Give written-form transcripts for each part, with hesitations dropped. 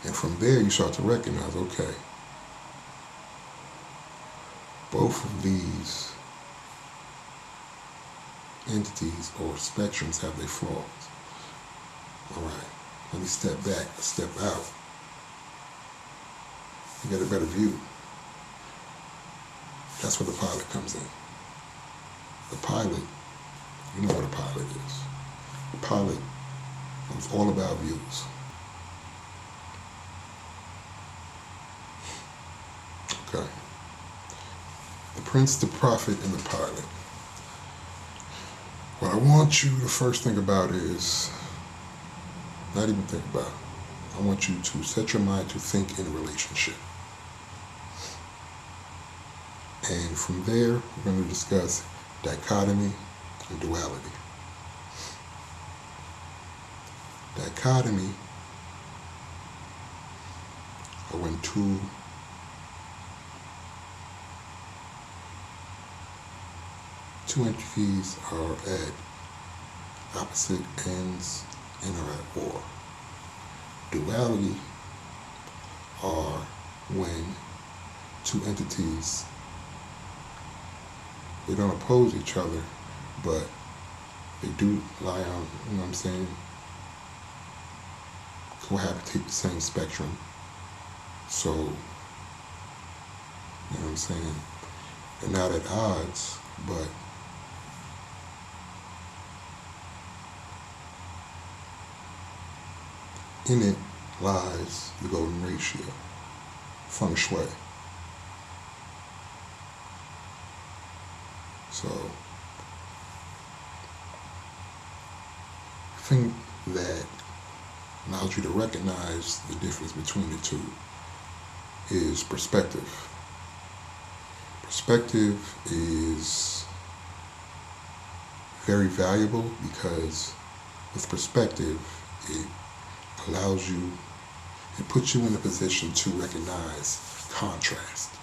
And from there you start to recognize, okay, both of these entities or spectrums have their flaws. Alright, let me step back, step out. You get a better view. That's where the pilot comes in. The pilot, you know what a pilot is. The pilot knows all about views. Okay. The prince, the prophet, and the pilot. What I want you to first think about is, not even think about it. I want you to set your mind to think in a relationship. And from there, we're going to discuss dichotomy and duality. Dichotomy are when two entities are at opposite ends and are at war. Duality are when two entities, they don't oppose each other, but they do lie on, you know what I'm saying, cohabitate the same spectrum. So, you know what I'm saying, they're not at odds, but in it lies the golden ratio, feng shui. So, the thing that allows you to recognize the difference between the two is perspective. Perspective is very valuable because with perspective, it allows you, it puts you in a position to recognize contrast.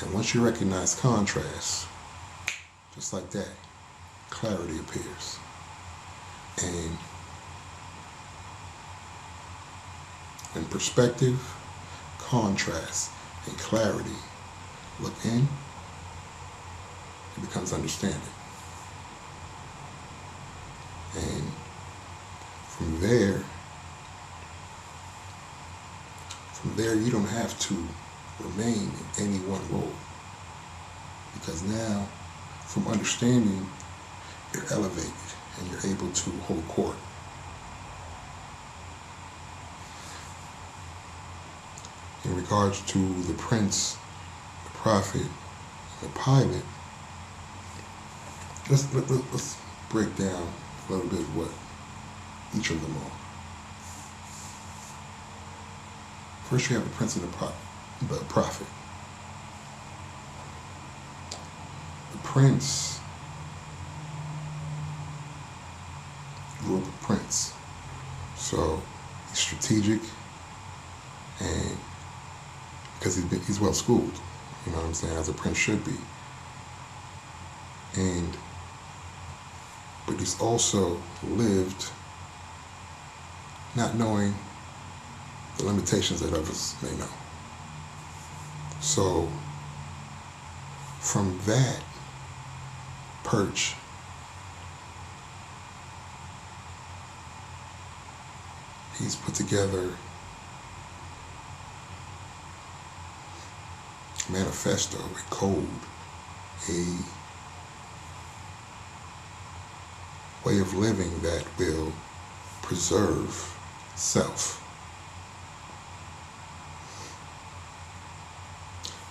And once you recognize contrast, just like that, clarity appears. And in perspective, contrast, and clarity look in, it becomes understanding. And from there you don't have to remain in any one role. Because now, from understanding, you're elevated and you're able to hold court. In regards to the prince, the prophet, and the pilot, let's break down a little bit what each of them are. First you have the prince and the prophet. The prince grew up a prince. So he's strategic, and because he's well schooled, you know what I'm saying, as a prince should be. But he's also lived not knowing the limitations that others may know. So from that perch, he's put together a manifesto, a code, a way of living that will preserve self.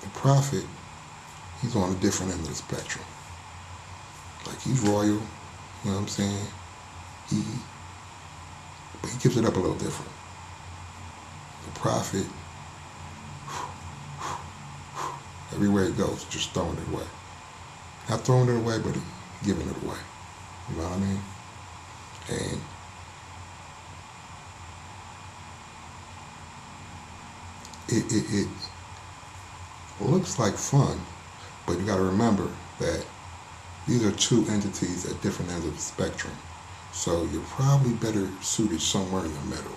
The prophet, he's on a different end of the spectrum. Like, he's royal, you know what I'm saying? But he gives it up a little different. The prophet, everywhere he goes, just throwing it away. Not throwing it away, but giving it away. You know what I mean? And it looks like fun, but you got to remember that these are two entities at different ends of the spectrum. So you're probably better suited somewhere in the middle.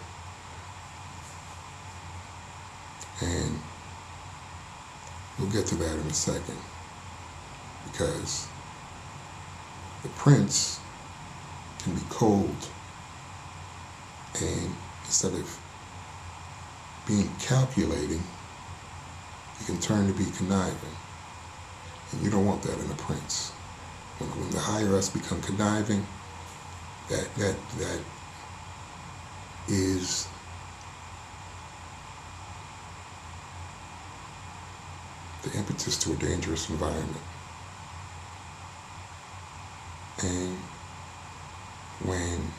And we'll get to that in a second, because the prince can be cold, and instead of being calculating, you can turn to be conniving. And you don't want that in a prince. When the higher ups become conniving, that is the impetus to a dangerous environment. And when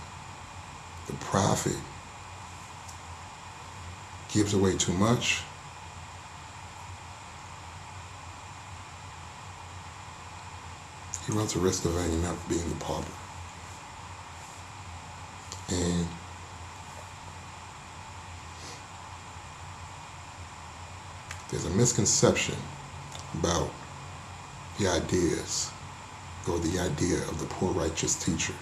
the prophet gives away too much, he runs the risk of ending up being the pauper. And there's a misconception about the ideas, or the idea of the poor righteous teacher.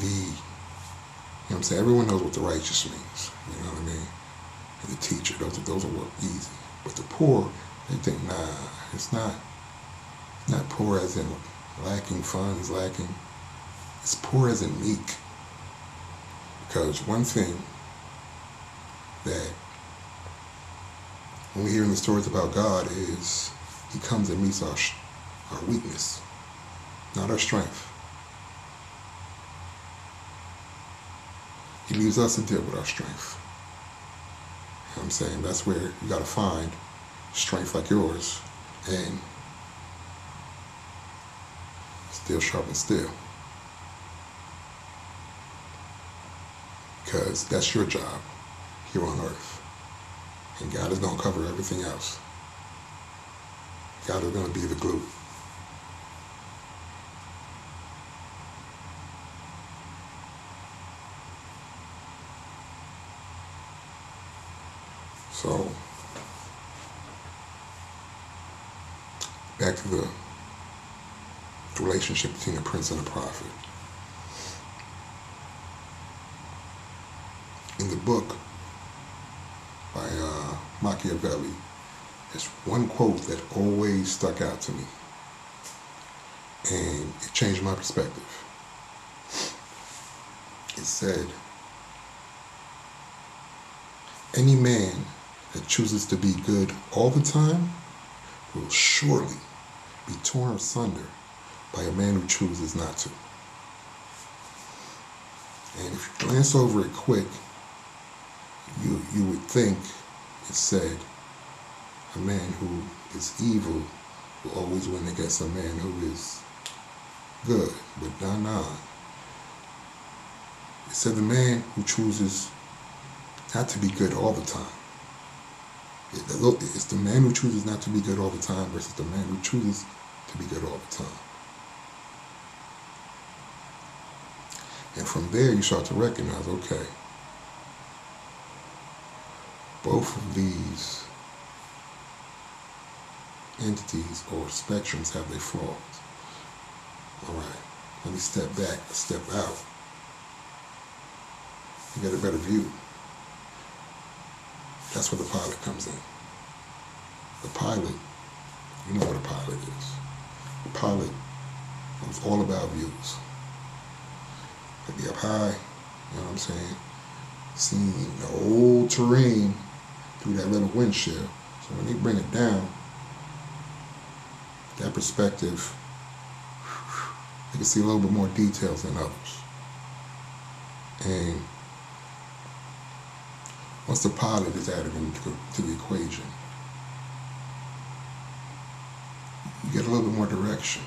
You know what I'm saying? Everyone knows what the righteous means. You know what I mean? And the teacher, those will work easy. But the poor, they think, nah, it's not poor as in lacking funds, lacking. It's poor as in meek. Because one thing that when we hear in the stories about God is he comes and meets our weakness, not our strength. He leaves us to deal with our strength. You know what I'm saying? That's where you got to find strength like yours and steel sharpens steel. Because that's your job here on earth. And God is going to cover everything else. God is going to be the glue. So, back to the relationship between the prince and the prophet. In the book by Machiavelli, there's one quote that always stuck out to me, and it changed my perspective. It said, "Any man that chooses to be good all the time will surely be torn asunder by a man who chooses not to." And if you glance over it quick, you would think it said a man who is evil will always win against a man who is good, but nah. It said the man who chooses not to be good all the time. It's the man who chooses not to be good all the time versus the man who chooses to be good all the time. And from there you start to recognize, okay, both of these entities or spectrums have their flaws. All right, let me step back, step out. You get a better view. That's where the pilot comes in. The pilot, you know what a pilot is. The pilot knows all about views. They be up high, you know what I'm saying? Seeing the old terrain through that little windshield. So when they bring it down, that perspective, you can see a little bit more details than others. And once the pilot is added into the equation, you get a little bit more direction,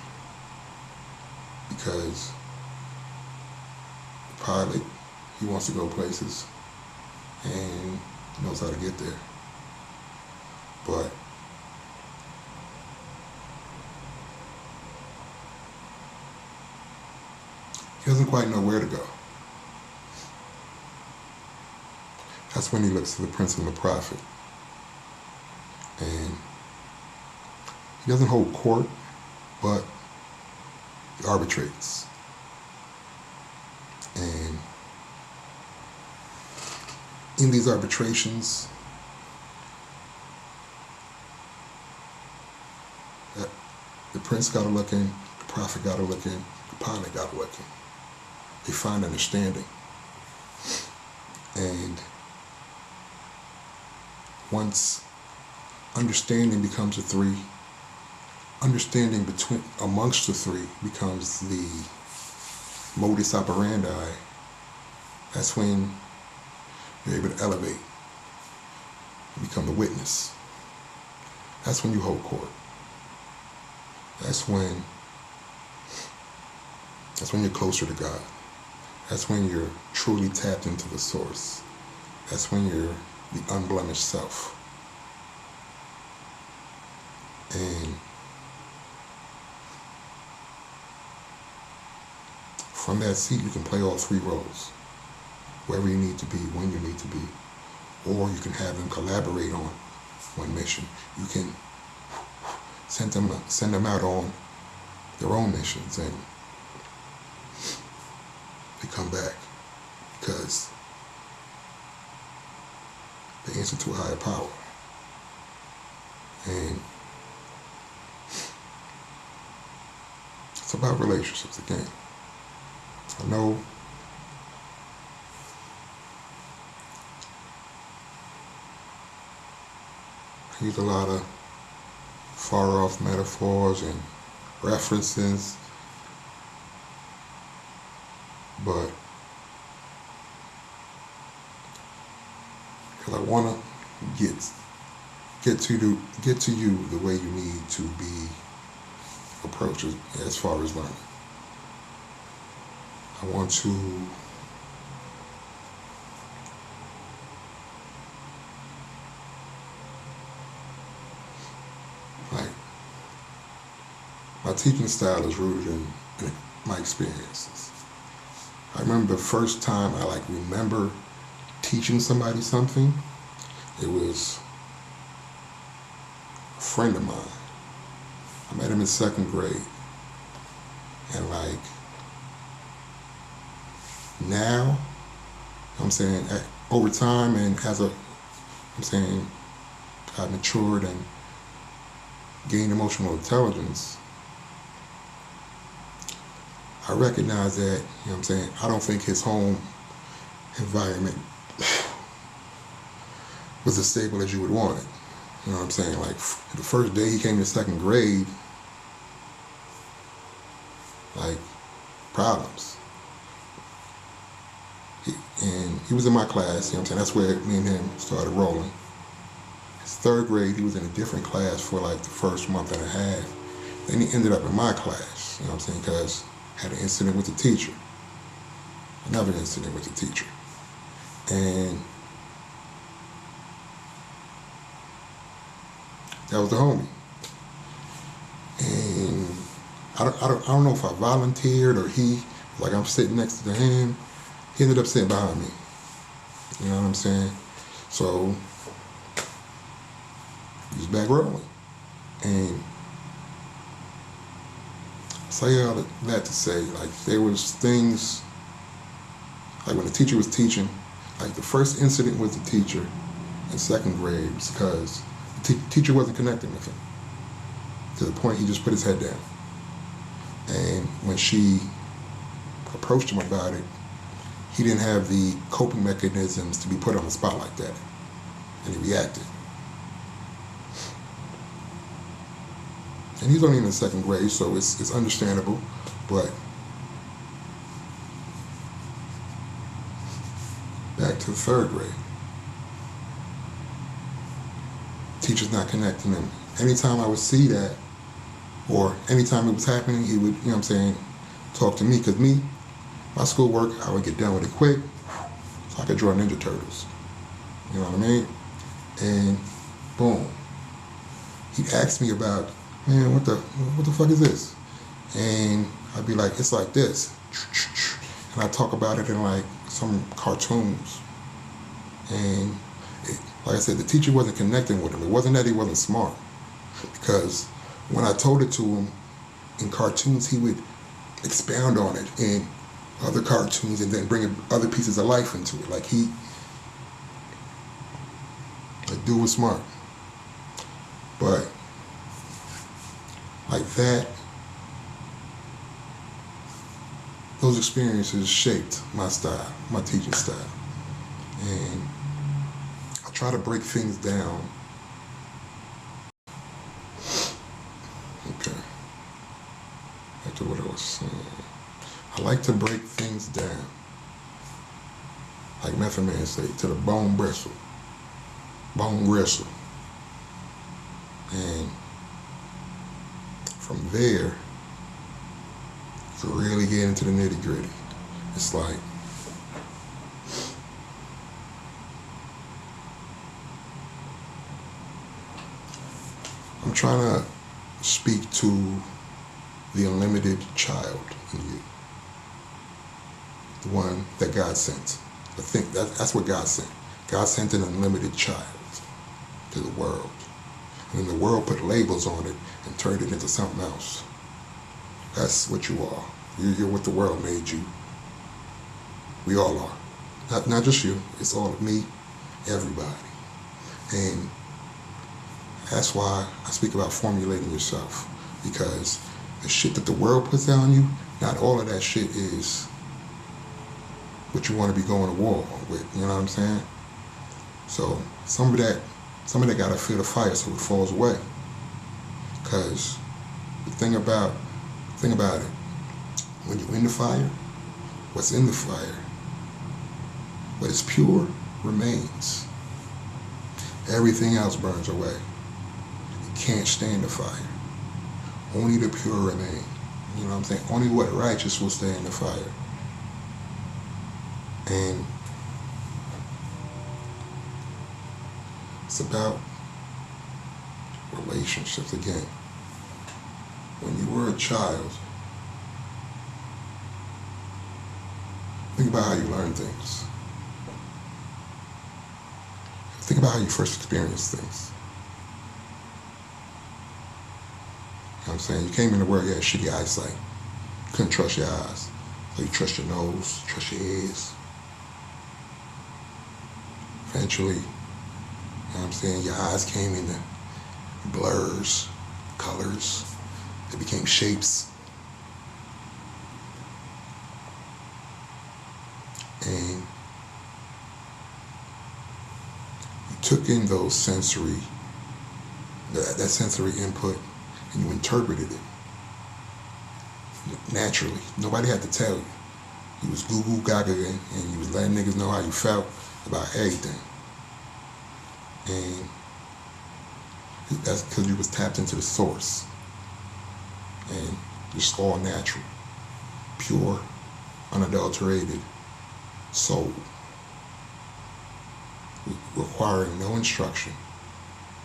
because the pilot, he wants to go places and knows how to get there. But he doesn't quite know where to go. That's when he looks to the prince and the prophet. And he doesn't hold court, but he arbitrates. And in these arbitrations, the prince got to look in, the prophet got to look in, the pilot got to look in. They find understanding. And once understanding becomes a three, understanding amongst the three becomes the modus operandi, that's when you're able to elevate and become the witness. That's when you hold court. That's when you're closer to God. That's when you're truly tapped into the source. That's when you're the unblemished self. And from that seat, you can play all three roles. Wherever you need to be, when you need to be. Or you can have them collaborate on one mission. You can send them out on their own missions, and they come back because they answer to a higher power. And it's about relationships again. I know I use a lot of far-off metaphors and references, but because I want to get to you the way you need to be approached as far as learning. I want to my teaching style is rooted in my experiences. I remember the first time I remember teaching somebody something. It was a friend of mine. I met him in 2nd grade. And now, I'm saying, over time and I matured and gained emotional intelligence, I recognize that, I don't think his home environment was as stable as you would want it. You know what I'm saying? The first day he came to 2nd grade, problems. He was in my class, that's where me and him started rolling. His 3rd grade, he was in a different class for the first month and a half. Then he ended up in my class, because I had an incident with the teacher. Another incident with the teacher. And that was the homie. And I don't know if I volunteered or I'm sitting next to him. He ended up sitting behind me. You know what I'm saying? So he was back rolling. And I say all that to say, there was things, when the teacher was teaching, the first incident with the teacher in 2nd grade was because the teacher wasn't connecting with him. To the point he just put his head down. And when she approached him about it, he didn't have the coping mechanisms to be put on the spot like that. And he reacted. And he's only in the 2nd grade, so it's understandable. But back to the 3rd grade. Teacher's not connecting him. Anytime I would see that, or anytime it was happening, he would, talk to me. Because my schoolwork, I would get done with it quick, so I could draw Ninja Turtles. You know what I mean? And boom. He asked me about, man, what the fuck is this? And I'd be like, it's like this. And I talk about it in some cartoons. And like I said, the teacher wasn't connecting with him. It wasn't that he wasn't smart. Because when I told it to him in cartoons, he would expound on it in other cartoons and then bring other pieces of life into it. do what's smart. But like that, those experiences shaped my style, my teaching style. And I try to break things down. Okay. Back to what I was saying. I like to break things down. Like Method Man say, to the bone bristle. Bone gristle. And from there, to really get into the nitty gritty. It's like, I'm trying to speak to the unlimited child in you. The one that God sent. I think that's what God sent. God sent an unlimited child to the world. And then the world put labels on it and turned it into something else. That's what you are. You're what the world made you. We all are. Not just you. It's all of me, everybody. And that's why I speak about formulating yourself. Because the shit that the world puts out on you, not all of that shit is what you want to be going to war with. You know what I'm saying? So some of that gotta feel the fire so it falls away. Because the thing about it, when you're in the fire, what's in the fire, what is pure remains. Everything else burns away. You can't stand the fire. Only the pure remain. You know what I'm saying? Only what righteous will stay in the fire. And it's about relationships again. When you were a child, think about how you learn things. Think about how you first experienced things. You know what I'm saying? You came in the world, you had shitty eyesight. You couldn't trust your eyes. So you trust your nose, trust your ears. Eventually, you know what I'm saying, your eyes came into blurs, colors. They became shapes. And you took in those sensory, that sensory input, and you interpreted it naturally. Nobody had to tell you. You was goo-goo gaga and you was letting niggas know how you felt about everything. And that's because you was tapped into the source. And just all natural, pure, unadulterated soul. Requiring no instruction,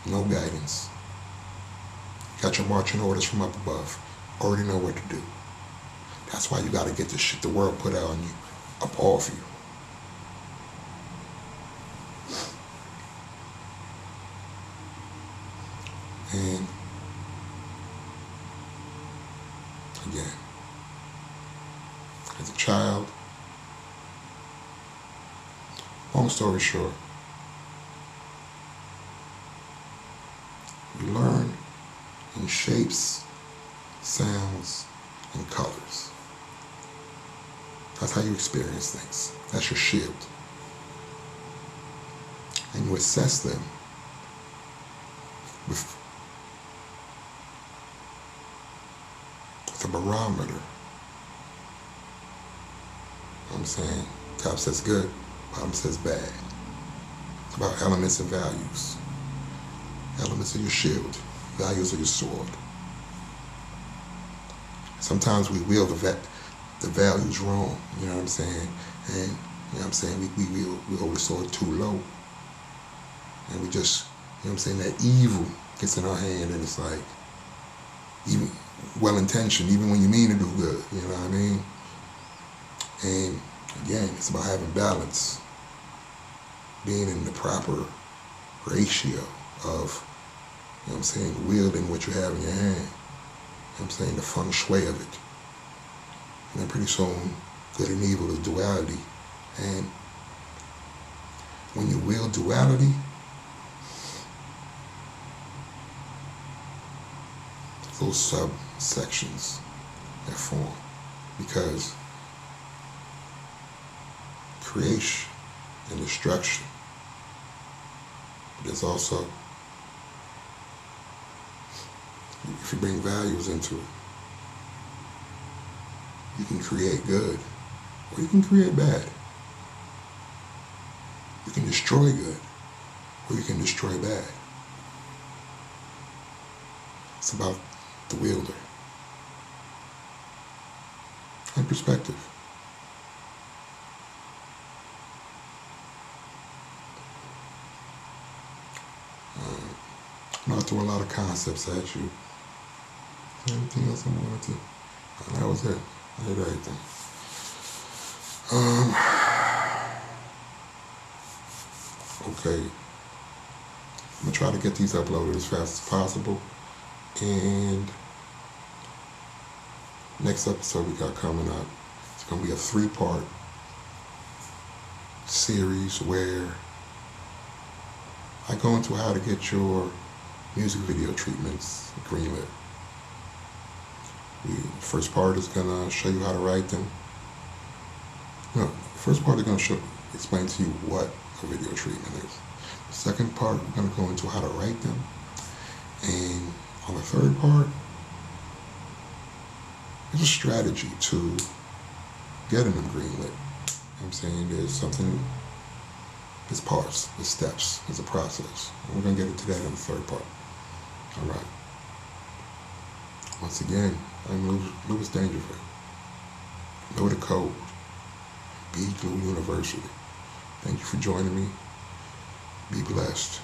no guidance. Got your marching orders from up above. Already know what to do. That's why you gotta get the shit the world put out on you up off you. And again, as a child, long story short, you learn in shapes, sounds, and colors. That's how you experience things. That's your shield. And you assess them with a barometer. You know what I'm saying? Top says good, bottom says bad. It's about elements and values. Elements of your shield, values of your sword. Sometimes we wield the values wrong, you know what I'm saying? And you know what I'm saying, we hold the sword too low. And we just, you know what I'm saying, that evil gets in our hand and it's like, even well-intentioned, even when you mean to do good, you know what I mean? And again, it's about having balance, being in the proper ratio of, you know what I'm saying, wielding what you have in your hand. You know what I'm saying, the feng shui of it. And then pretty soon, good and evil is duality. And when you wield duality, those subsections that form, because creation and destruction, but there's also, if you bring values into it, you can create good or you can create bad. You can destroy good or you can destroy bad. It's about the wielder and perspective. I threw a lot of concepts at you. Is there anything else I wanted to? That was it. I did everything. Okay. I'm going to try to get these uploaded as fast as possible. And next episode we got coming up, it's going to be a 3-part series where I go into how to get your music video treatments greenlit. The first part is going to show you how to write them. No, the first part is going to explain to you what a video treatment is. The second part, we're going to go into how to write them. And on the third part, there's a strategy to getting them greenlit. You know what I'm saying? There's something, there's parts, there's steps, there's a process. And we're going to get into that in the third part. All right. Once again, I'm Louis Dangerfield. Know the code. BGU University. Thank you for joining me. Be blessed.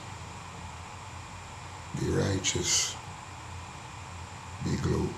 Be righteous. Be glue.